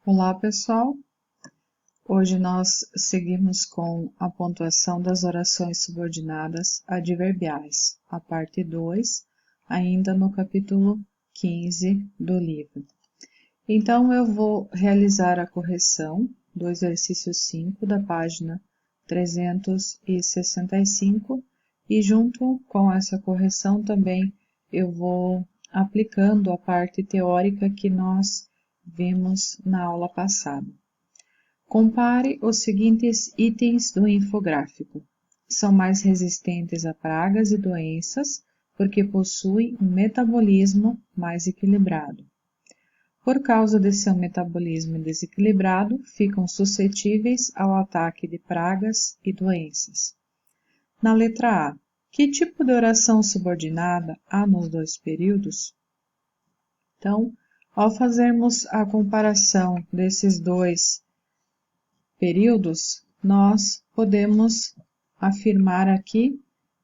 Olá, pessoal! Hoje nós seguimos com a pontuação das orações subordinadas adverbiais, a parte 2, ainda no capítulo 15 do livro. Então, eu vou realizar a correção do exercício 5 da página 365 e junto com essa correção também eu vou aplicando a parte teórica que nós vimos na aula passada. Compare os seguintes itens do infográfico. São mais resistentes a pragas e doenças porque possuem um metabolismo mais equilibrado. Por causa de seu metabolismo desequilibrado, ficam suscetíveis ao ataque de pragas e doenças. Na letra A, que tipo de oração subordinada há nos dois períodos? Então, ao fazermos a comparação desses dois períodos, nós podemos afirmar aqui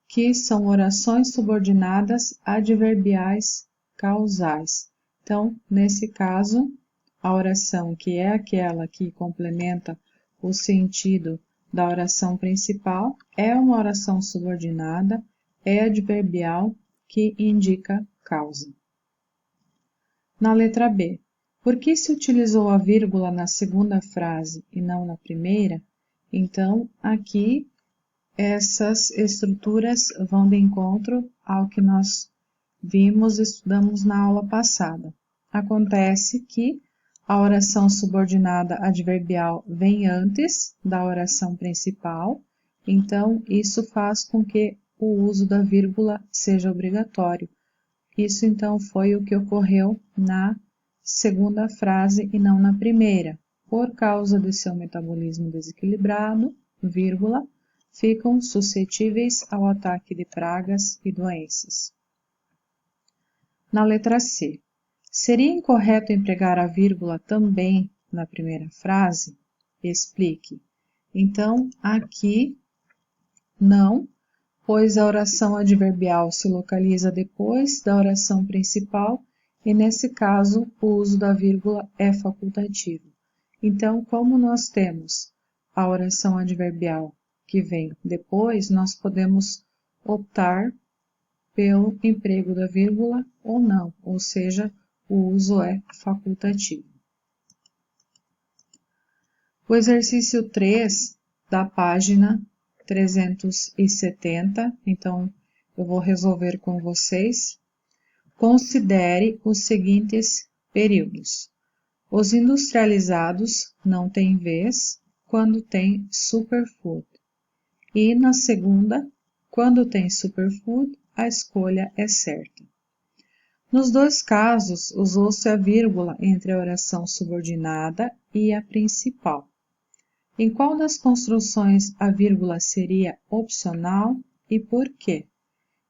que são orações subordinadas adverbiais causais. Então, nesse caso, a oração que é aquela que complementa o sentido da oração principal é uma oração subordinada, é adverbial que indica causa. Na letra B, por que se utilizou a vírgula na segunda frase e não na primeira? Então, aqui, essas estruturas vão de encontro ao que nós vimos e estudamos na aula passada. Acontece que a oração subordinada adverbial vem antes da oração principal, então isso faz com que o uso da vírgula seja obrigatório. Isso, então, foi o que ocorreu na segunda frase e não na primeira. Por causa de seu metabolismo desequilibrado, vírgula, ficam suscetíveis ao ataque de pragas e doenças. Na letra C, seria incorreto empregar a vírgula também na primeira frase? Explique. Então, aqui, não, pois a oração adverbial se localiza depois da oração principal e, nesse caso, o uso da vírgula é facultativo. Então, como nós temos a oração adverbial que vem depois, nós podemos optar pelo emprego da vírgula ou não, ou seja, o uso é facultativo. O exercício 3 da página 370, então eu vou resolver com vocês. Considere os seguintes períodos. Os industrializados não têm vez quando tem superfood. E na segunda, quando tem superfood, a escolha é certa. Nos dois casos, usou-se a vírgula entre a oração subordinada e a principal. Em qual das construções a vírgula seria opcional e por quê?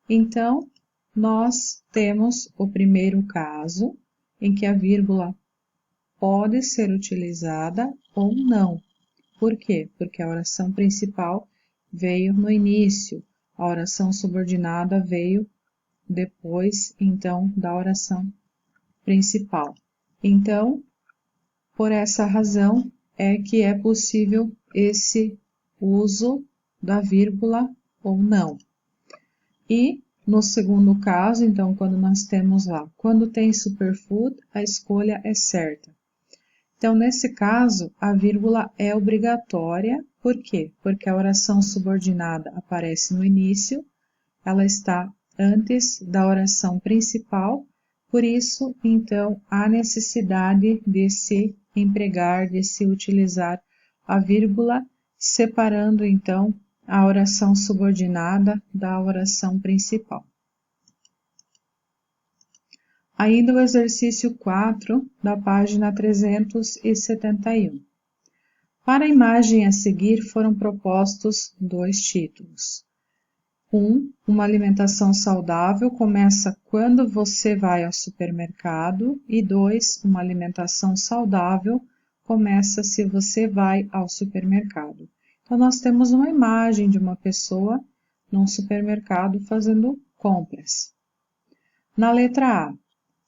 Então, nós temos o primeiro caso, em que a vírgula pode ser utilizada ou não. Por quê? Porque a oração principal veio no início, a oração subordinada veio depois, então, da oração principal. Então, por essa razão, é que é possível esse uso da vírgula ou não. E no segundo caso, então, quando nós temos lá, quando tem superfood, a escolha é certa. Então, nesse caso, a vírgula é obrigatória. Por quê? Porque a oração subordinada aparece no início, ela está antes da oração principal, por isso, então, há necessidade de se empregar, de se utilizar a vírgula, separando, então, a oração subordinada da oração principal. Ainda o exercício 4, da página 371. Para a imagem a seguir foram propostos dois títulos. 1. Uma alimentação saudável começa quando você vai ao supermercado. E 2. Uma alimentação saudável começa se você vai ao supermercado. Então, nós temos uma imagem de uma pessoa num supermercado fazendo compras. Na letra A,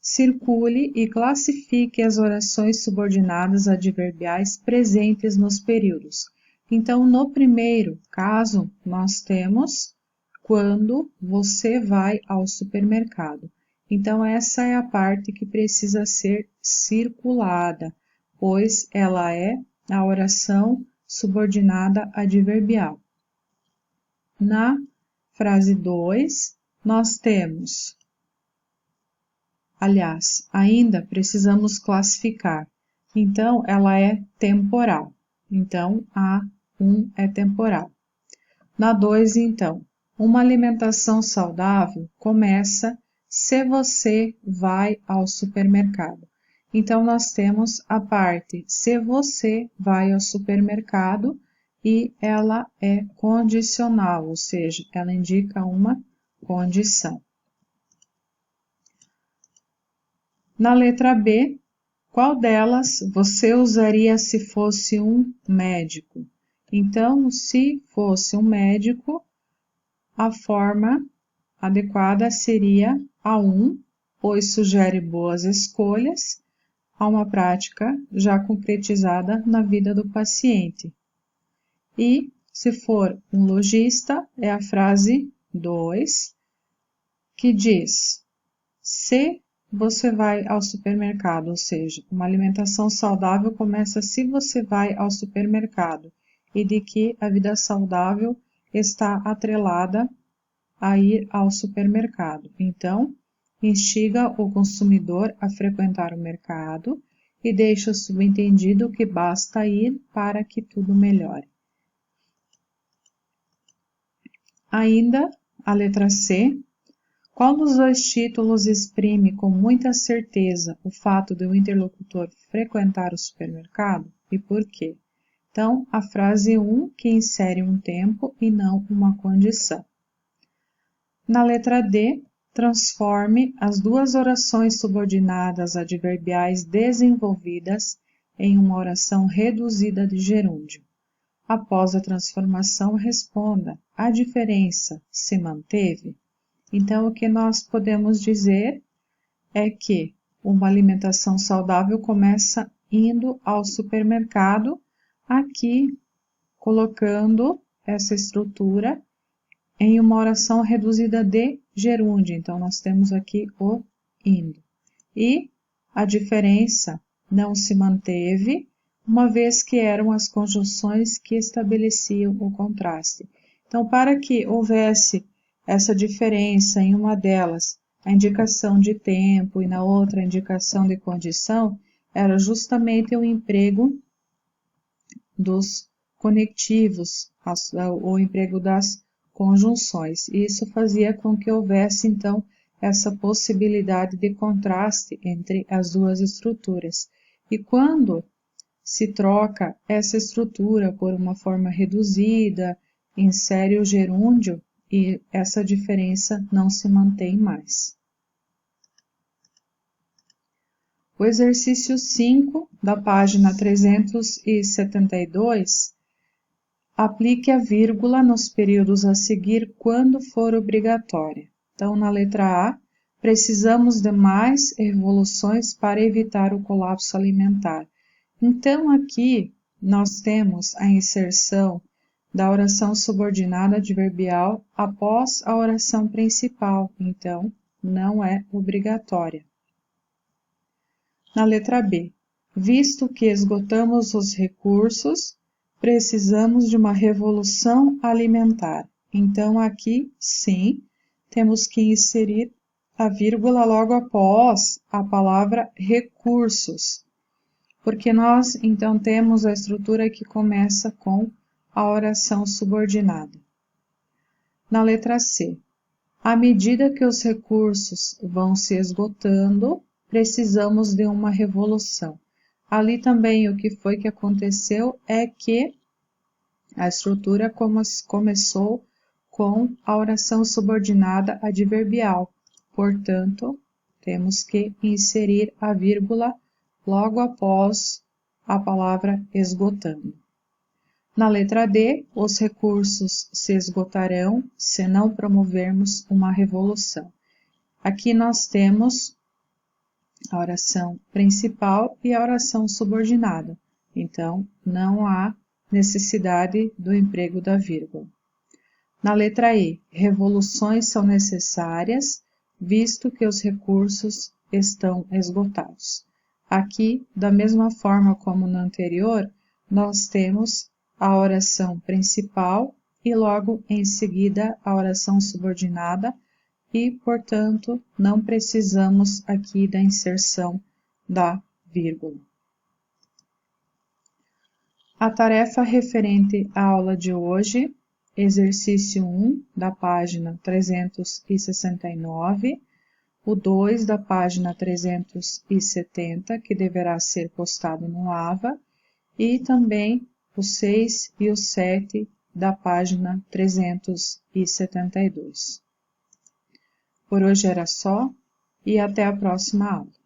circule e classifique as orações subordinadas adverbiais presentes nos períodos. Então, no primeiro caso, nós temos quando você vai ao supermercado. Então, essa é a parte que precisa ser circulada, pois ela é a oração subordinada adverbial. Na frase 2, nós temos, aliás, ainda precisamos classificar. Então, ela é temporal. Então, a 1 é temporal. Na 2, então, uma alimentação saudável começa se você vai ao supermercado. Então, nós temos a parte se você vai ao supermercado e ela é condicional, ou seja, ela indica uma condição. Na letra B, qual delas você usaria se fosse um médico? Então, se fosse um médico, a forma adequada seria a 1, pois sugere boas escolhas a uma prática já concretizada na vida do paciente. E, se for um lojista, é a frase 2, que diz: se você vai ao supermercado, ou seja, uma alimentação saudável começa se você vai ao supermercado, e de que a vida saudável está atrelada a ir ao supermercado. Então, instiga o consumidor a frequentar o mercado e deixa subentendido que basta ir para que tudo melhore. Ainda a letra C. Qual dos dois títulos exprime com muita certeza o fato de o interlocutor frequentar o supermercado e por quê? Então, a frase 1, que insere um tempo e não uma condição. Na letra D, transforme as duas orações subordinadas adverbiais desenvolvidas em uma oração reduzida de gerúndio. Após a transformação, responda: a diferença se manteve? Então, o que nós podemos dizer é que uma alimentação saudável começa indo ao supermercado, aqui colocando essa estrutura em uma oração reduzida de gerúndio. Então, nós temos aqui o indo. E a diferença não se manteve, uma vez que eram as conjunções que estabeleciam o contraste. Então, para que houvesse essa diferença em uma delas, a indicação de tempo, e na outra a indicação de condição, era justamente o emprego dos conectivos, o emprego das conjunções. E isso fazia com que houvesse, então, essa possibilidade de contraste entre as duas estruturas. E quando se troca essa estrutura por uma forma reduzida, insere o gerúndio, e essa diferença não se mantém mais. O exercício 5, da página 372, aplique a vírgula nos períodos a seguir quando for obrigatória. Então, na letra A, precisamos de mais evoluções para evitar o colapso alimentar. Então, aqui nós temos a inserção da oração subordinada adverbial após a oração principal, então não é obrigatória. Na letra B, visto que esgotamos os recursos, precisamos de uma revolução alimentar. Então aqui, sim, temos que inserir a vírgula logo após a palavra recursos, porque nós então temos a estrutura que começa com a oração subordinada. Na letra C, à medida que os recursos vão se esgotando, precisamos de uma revolução. Ali também o que foi que aconteceu é que a estrutura começou com a oração subordinada adverbial. Portanto, temos que inserir a vírgula logo após a palavra esgotando. Na letra D, os recursos se esgotarão se não promovermos uma revolução. Aqui nós temos a oração principal e a oração subordinada. Então, não há necessidade do emprego da vírgula. Na letra E, revoluções são necessárias, visto que os recursos estão esgotados. Aqui, da mesma forma como no anterior, nós temos a oração principal e logo em seguida a oração subordinada e, portanto, não precisamos aqui da inserção da vírgula. A tarefa referente à aula de hoje, exercício 1 da página 369, o 2 da página 370, que deverá ser postado no AVA, e também o 6 e o 7 da página 372. Por hoje era só e até a próxima aula.